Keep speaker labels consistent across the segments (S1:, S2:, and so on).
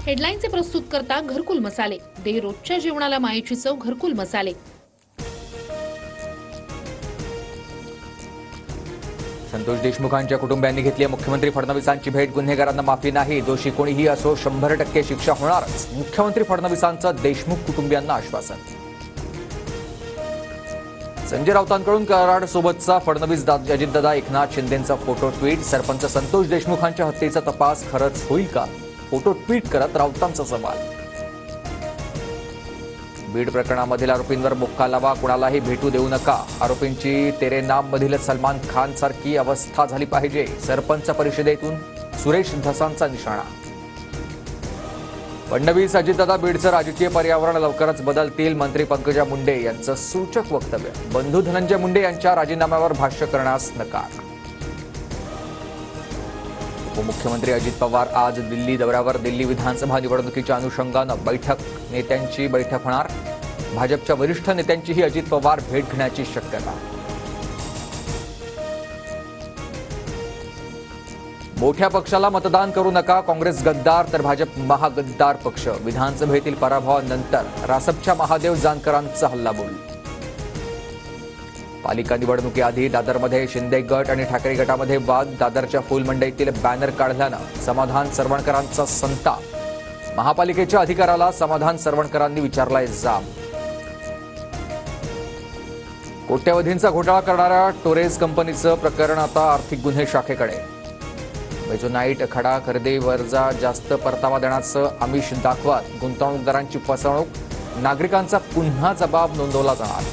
S1: हेडलाईनचे प्रस्तुतकर्ता घरकुल मसाले. दे रोजच्या जेवणाला मायेची चव घरकुल मसाले.
S2: संतोष देशमुखांच्या कुटुंबियांनी घेतली मुख्यमंत्री फडणवीसांची भेट. गुन्हेगारांना माफी नाही, दोषी कोणीही असो 100% शिक्षा होणारच. मुख्यमंत्री फडणवीसांचं देशमुख कुटुंबियांना आश्वासन. संजय राऊतांकडून कराडसोबतचा फडणवीस अजितदादा एकनाथ शिंदेंचा फोटो ट्विट. सरपंच संतोष देशमुखांच्या हत्येचा तपास खरंच होईल का? फोटो ट्विट करत राऊतांचा सवाल. बीड प्रकरणामधील आरोपींवर बुक्का लावा, कुणालाही भेटू देऊ नका. आरोपींची तेरे नाम मधील सलमान खान सारखी अवस्था झाली पाहिजे. सरपंच परिषदेतून सुरेश धसांचा निशाणा. फडणवीस अजितदादा बीडचं राजकीय पर्यावरण लवकरच बदलतील. मंत्री पंकजा मुंडे यांचं सूचक वक्तव्य. बंधू धनंजय मुंडे यांच्या राजीनाम्यावर भाष्य करण्यास नकार. उपमुख्यमंत्री अजित पवार आज दिल्ली दौऱ्यावर. दिल्ली विधानसभा निवडणुकीच्या अनुषंगानं नेत्यांची बैठक होणार. भाजपच्या वरिष्ठ नेत्यांचीही अजित पवार भेट घेण्याची शक्यता. मोठ्या पक्षाला मतदान करू नका, काँग्रेस गद्दार तर भाजप महागद्दार पक्ष. विधानसभेतील पराभवानंतर रासपच्या महादेव जानकरांचा हल्लाबोल. पालिका निवडणुकीआधी दादरमध्ये शिंदे गट आणि ठाकरे गटामध्ये वाद. दादरच्या फुलमंडईतील बॅनर काढल्यानं समाधान सरवणकरांचा संताप. महापालिकेच्या अधिकाऱ्याला समाधान सरवणकरांनी विचारलाय जाब. कोट्यवधींचा घोटाळा करणाऱ्या टोरेस कंपनीचं प्रकरण आता आर्थिक गुन्हे शाखेकडे. मेझोनाईट खडा खरेदीवरचा जास्त परतावा देण्याचं आमिष दाखवत गुंतवणूकदारांची फसवणूक. नागरिकांचा पुन्हा जबाब नोंदवला जाणार.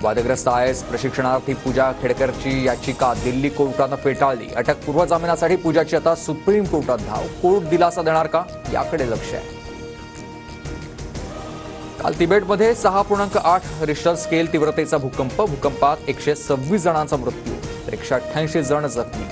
S2: वादग्रस्त आयएस प्रशिक्षणार्थी पूजा खेडकरची याचिका दिल्ली कोर्टानं फेटाळली. अटकपूर्व जामिनासाठी पूजाची आता सुप्रीम कोर्टात धाव. कोर्ट दिलासा देणार का, याकडे लक्ष आहे. काल तिबेटमध्ये 6.8 रिश्टर स्केल तीव्रतेचा भूकंप. भूकंपात 126 जणांचा मृत्यू, 188 जण जखमी.